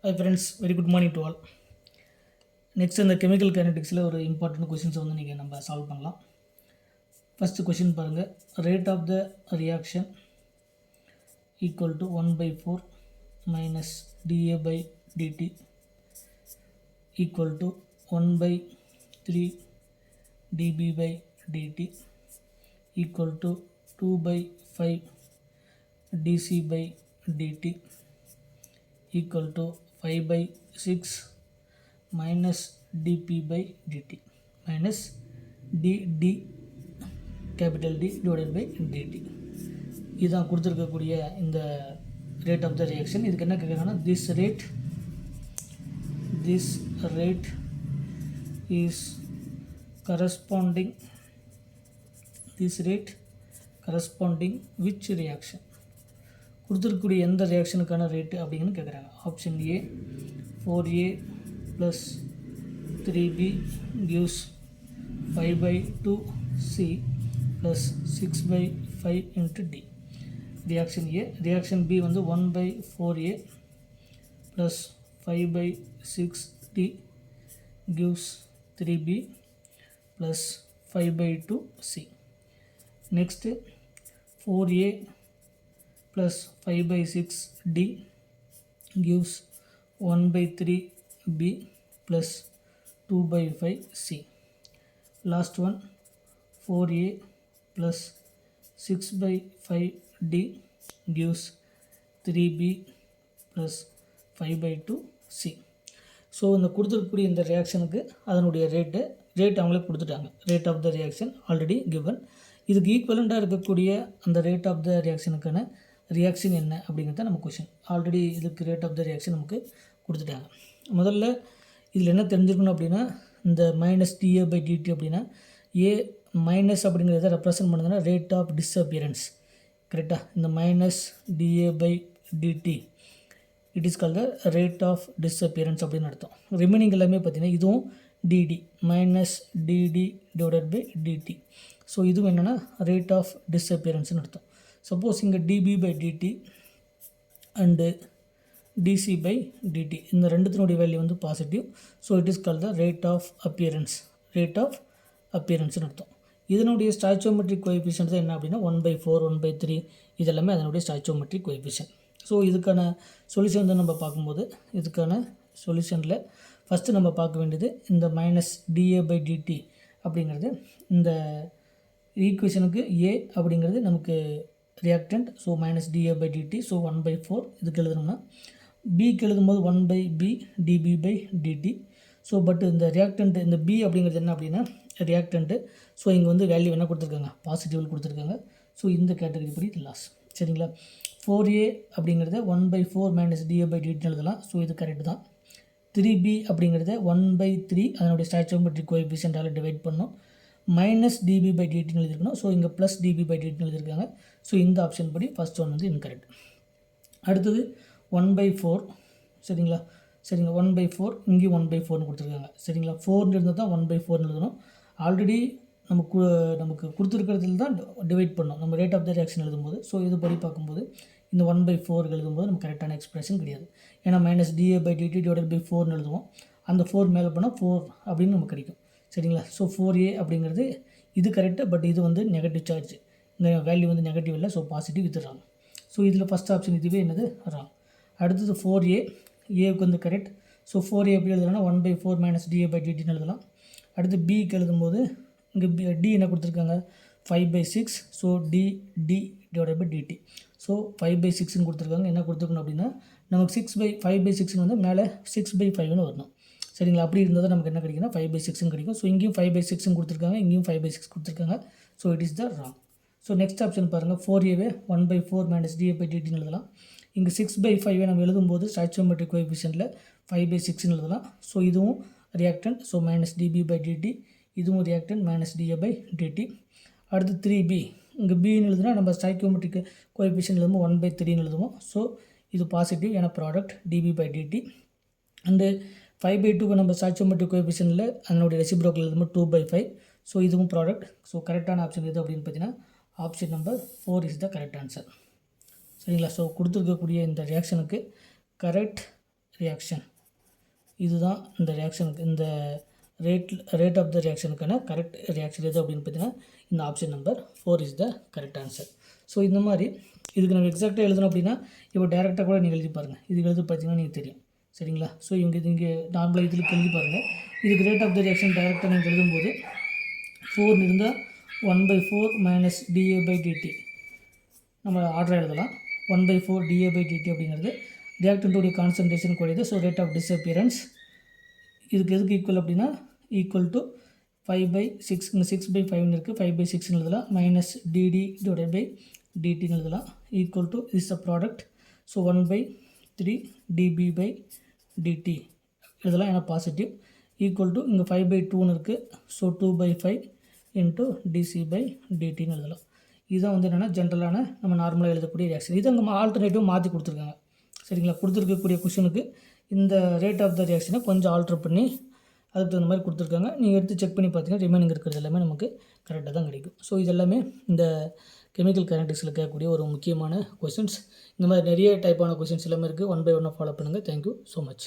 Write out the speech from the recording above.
Hi friends, very good morning to all. Next இந்த chemical kineticsல ஒரு important questions வந்து நீங்கள் நம்ம சால்வ் பண்ணலாம். First question பாருங்க, rate of the reaction equal to 1 by 4 minus dA by dt equal to 1 by 3 dB by dt equal to 2 by 5 dC by dt equal to 5 by 6 minus dp by dt minus dd capital D divided by dt. இதுதான் கொடுத்துருக்கக்கூடிய இந்த rate of the reaction. இதுக்கு என்ன கேட்குறாங்கன்னா this rate is corresponding which reaction, கொடுத்துருக்கக்கூடிய எந்த ரியாக்ஷனுக்கான rate அப்படிங்கன்னு கேட்குறாங்க. Option A 4a plus 3b gives 5 by 2c plus 6 by 5 into d. Reaction A. Reaction B வந்து 1 by 4a plus 5 by 6d gives 3b plus 5 by 2c. Next 4a plus 5 by 6d gives 1 by 3b plus 2 by 5c. Last one 4a plus 6 by 5d gives 3b plus 5 by 2c. So இந்த கொடுத்துருக்கக்கூடிய இந்த ரியாக்ஷனுக்கு அதனுடைய rate அவங்களே கொடுத்துட்டாங்க. Rate of the reaction already given. இதுக்கு ஈக்குவலண்ட்டாக இருக்கக்கூடிய அந்த ரேட் ஆஃப் த ரியாக்ஷனுக்கான ரியாக்ஷன் என்ன அப்படிங்கிறத நம்ம கொஷின். ஆல்ரெடி இதுக்கு ரேட் ஆஃப் த ரியாக்ஷன் நமக்கு கொடுத்துட்டாங்க. முதல்ல இதில் என்ன தெரிஞ்சுக்கணும் அப்படின்னா, இந்த மைனஸ் டிஏ பை டிடி அப்படின்னா ஏ மைனஸ் அப்படிங்கிறத ரெப்ரசன்ட் பண்ணுதுன்னா ரேட் ஆஃப் டிஸ்அப்பியரன்ஸ். கரெக்டாக இந்த minus d A by d t it is called the rate of disappearance அப்படின்னு அர்த்தம். ரிமைனிங் எல்லாமே பார்த்திங்கன்னா இதுவும் d t minus d t divided by d t. So இதுவும் என்னென்னா ரேட் ஆஃப் டிஸ்அப்பியரன்ஸ்னு அர்த்தம். சப்போஸ் இங்கே d P by d t and d C by d t இந்த ரெண்டுத்தினுடைய வேல்யூ வந்து positive. So it is called the rate of அப்பியரன்ஸ்னு அர்த்தம். இதனுடைய ஸ்டாய்ச்சோமெட்ரிக் கோஎஃபிஷியன்ட் தான் என்ன அப்படின்னா 1/4 1/3 இதெல்லாமே அதனுடைய ஸ்டாய்ச்சோமெட்ரிக் கோஎஃபிஷியன்ட். ஸோ இதுக்கான சொல்யூஷன் வந்து நம்ம பார்க்கும்போது இதுக்கான சொல்யூஷனில் ஃபஸ்ட்டு நம்ம பார்க்க வேண்டியது இந்த மைனஸ் டிஏ பை டிடி அப்படிங்கிறது இந்த ஈக்குவேஷனுக்கு ஏ அப்படிங்கிறது நமக்கு reactant. So minus d A by d t. So 1/4 இதுக்கு எழுதணும்னா பிக்கு எழுதும்போது 1/b d B by d t. So but இந்த ரியாக்டன்ட் இந்த பி அப்படிங்கிறது என்ன அப்படின்னா ரியாக்டன்ட்டு. ஸோ இங்கே வந்து வேல்யூ என்ன கொடுத்துருக்காங்க, பாசிட்டிவ் கொடுத்துருக்காங்க. ஸோ இந்த கேட்டகரி படி இது லாஸ். சரிங்களா. 4a அப்படிங்கிறத 1/4 மைனஸ் டிஏ பை டிடின்னு எழுதலாம். ஸோ இது கரெக்டு தான். 3b அப்படிங்கிறத 1/3 அதனுடைய ஸ்டாய்ச்சோமெட்ரிக் கோஎஃபிஷியன்ட்டால் டிவைட் பண்ணோம். மைனஸ் டிபி பை டிடின்னு எழுதிருக்கணும். ஸோ இங்கே ப்ளஸ் டிபி பை டிடின்னு எழுதியிருக்காங்க. ஸோ இந்த ஆப்ஷன் படி ஃபஸ்ட் ஒன் வந்து இன்கரெக்ட். அடுத்தது 1/4. சரிங்களா. 1/4 இங்கேயும் 1/4ன்னு கொடுத்துருக்காங்க. சரிங்களா. 4 இருந்தால் தான் 1/4ன்னு எழுதணும். ஆல்ரெடி நமக்கு கொடுத்துருக்கிறதுல தான் டிவைட் பண்ணோம் நம்ம ரேட் ஆஃப் த ரியாக்ஷன் எழுதும்போது. ஸோ இது படி பார்க்கும்போது இந்த 1/4 எழுதும்போது நமக்கு கரெக்டான எக்ஸ்பிரஷன் கிடையாது. ஏன்னா minus d A by d t divided by 4ன்னு எழுதுவோம். அந்த 4 மேலே போனால் 4 அப்படின்னு நமக்கு கிடைக்கும். சரிங்களா. ஸோ 4a அப்படிங்கிறது இது கரெக்டு. பட் இது வந்து நெகட்டிவ் சார்ஜ். இந்த வேல்யூ வந்து நெகட்டிவ் இல்லை. ஸோ பாசிட்டிவ் இது ராங். ஸோ இதில் ஃபஸ்ட் ஆப்ஷன் இதுவே என்னது ராங். அடுத்தது 4a ஏவுக்கு வந்து கரெக்ட். ஸோ 4a எப்படி எழுதலாம்னா 1/4 மைனஸ் டிஏ பை டிடின்னு எழுதலாம். அடுத்து பிக்கு எழுதும்போது இங்கே டி என்ன கொடுத்துருக்காங்க 5/6. So D divided by d t. So 5/6ன்னு கொடுத்துருக்காங்க. என்ன கொடுத்துருக்கணும் அப்படின்னா நமக்கு 5/6 வந்து மேலே 6/5ன்னு வரணும். சரிங்களா. அப்படி இருந்தால் தான் நமக்கு என்ன கிடைக்குன்னா 5/6ன்னு கிடைக்கும். ஸோ இங்கேயும் 5/6ன்னு கொடுத்துருக்காங்க, இங்கேயும் 5/6 கொடுத்துருக்காங்க. So it is the wrong. So next option பாருங்கள். 4a 1/4 மைனஸ் டிஏ பை டிடின்னு எழுதலாம். இங்கே 6/5 நம்ம எழுதும்போது ஸ்டாய்ச்சோமெட்ரிக் கோஎஃபிஷியன்ட்டில் 5/6ன்னு எழுதலாம். ஸோ இதுவும் reactant. So minus d B by d t. இதுவும் reactant minus d A by d t. அடுத்து 3b இங்கே பின்னு எழுதுனா நம்ம ஸ்டாய்ச்சோமெட்ரிக் கோஎஃபிஷியன்ட் எழுதும்போது 1/3ன்னு எழுதுவோம். ஸோ இது பாசிட்டிவ் ஏன்னா product d B by d t. And 5/2 நம்ம ஸ்டாய்ச்சோமெட்ரிக் கோஎஃபிஷியன்ட்டில் அதனுடைய ரெசிப்ரோக்கல் எழுதும்போது 2/5. ஸோ இதுவும் ப்ராடக்ட். ஸோ கரெக்டான ஆப்ஷன் எது அப்படின்னு பார்த்தீங்கன்னா option number 4 is the correct answer. சரிங்களா. ஸோ கொடுத்துருக்கக்கூடிய இந்த ரியாக்ஷனுக்கு கரெக்ட் ரியாக்ஷன். இதுதான் இந்த ரியாக்ஷனுக்கு இந்த ரேட் ஆஃப் த ரியாக்ஷனுக்கான கரெக்ட் ரியாக்ஷன் எது அப்படின்னு பார்த்தீங்கன்னா இந்த option number 4 is the correct answer. So இந்த மாதிரி இதுக்கு நம்ம எக்ஸாக்டாக எழுதணும் அப்படின்னா இப்போ டேரெக்டாக கூட நீங்கள் எழுதி பாருங்கள். இது எழுதி பார்த்தீங்கன்னா நீங்கள் தெரியும். சரிங்களா? ஸோ இங்கே நார்மலாக இதில் எழுதி பாருங்கள். இதுக்கு ரேட் ஆஃப் த ரியாக்ஷன் டேரெக்டாக நீங்கள் எழுதும்போது 4 இருந்தால் 1/4 மைனஸ் dA/dt நம்ம ஆர்டராக எழுதலாம். 1/4 dA/dt அப்படிங்கிறது ரியாக்டன்ட்டுடைய கான்சன்ட்ரேஷன் குறையுது. ஸோ ரேட் ஆஃப் டிஸ்அப்பியரன்ஸ் இதுக்கு எதுக்கு ஈக்குவல் அப்படின்னா ஈக்குவல் டு 5/6 இங்கே 6/5 இருக்குது 5/6 எழுதலாம் மைனஸ் dd/dt எழுதலாம் equal to is a product. So 1/3 dB/dt எழுதலாம் ஏன்னா பாசிட்டிவ் ஈக்குவல் டு இங்கே 5/2 இருக்குது. ஸோ 2/5 இன்ட்டு dC/dt எழுதலாம். இதுதான் வந்து என்னென்னா ஜென்ரலான நம்ம நார்மலாக எழுதக்கூடிய ரியாக்ஷன். இதை நம்ம ஆல்டர்னேட்டிவ் மாற்றி கொடுத்துருக்காங்க. சரிங்களா? கொடுத்துருக்கக்கூடிய கொஷனுக்கு இந்த ரேட் ஆஃப் த ரியாக்ஷனை கொஞ்சம் ஆல்ட்ரு பண்ணி அதுக்கு தகுந்த மாதிரி கொடுத்துருக்காங்க. நீங்கள் எடுத்து செக் பண்ணி பார்த்தீங்கன்னா ரிமைனிங் இருக்கிறது எல்லாமே நமக்கு கரெக்டாக தான் கிடைக்கும். ஸோ இது எல்லாமே இந்த கெமிக்கல் கைனடிக்ஸில் கேட்கக்கூடிய ஒரு முக்கியமான கொஷின்ஸ். இந்த மாதிரி நிறைய டைப்பான கொஷின்ஸ் எல்லாமே இருக்குது. 1 by 1 ஃபாலோ பண்ணுங்கள். Thank you so much.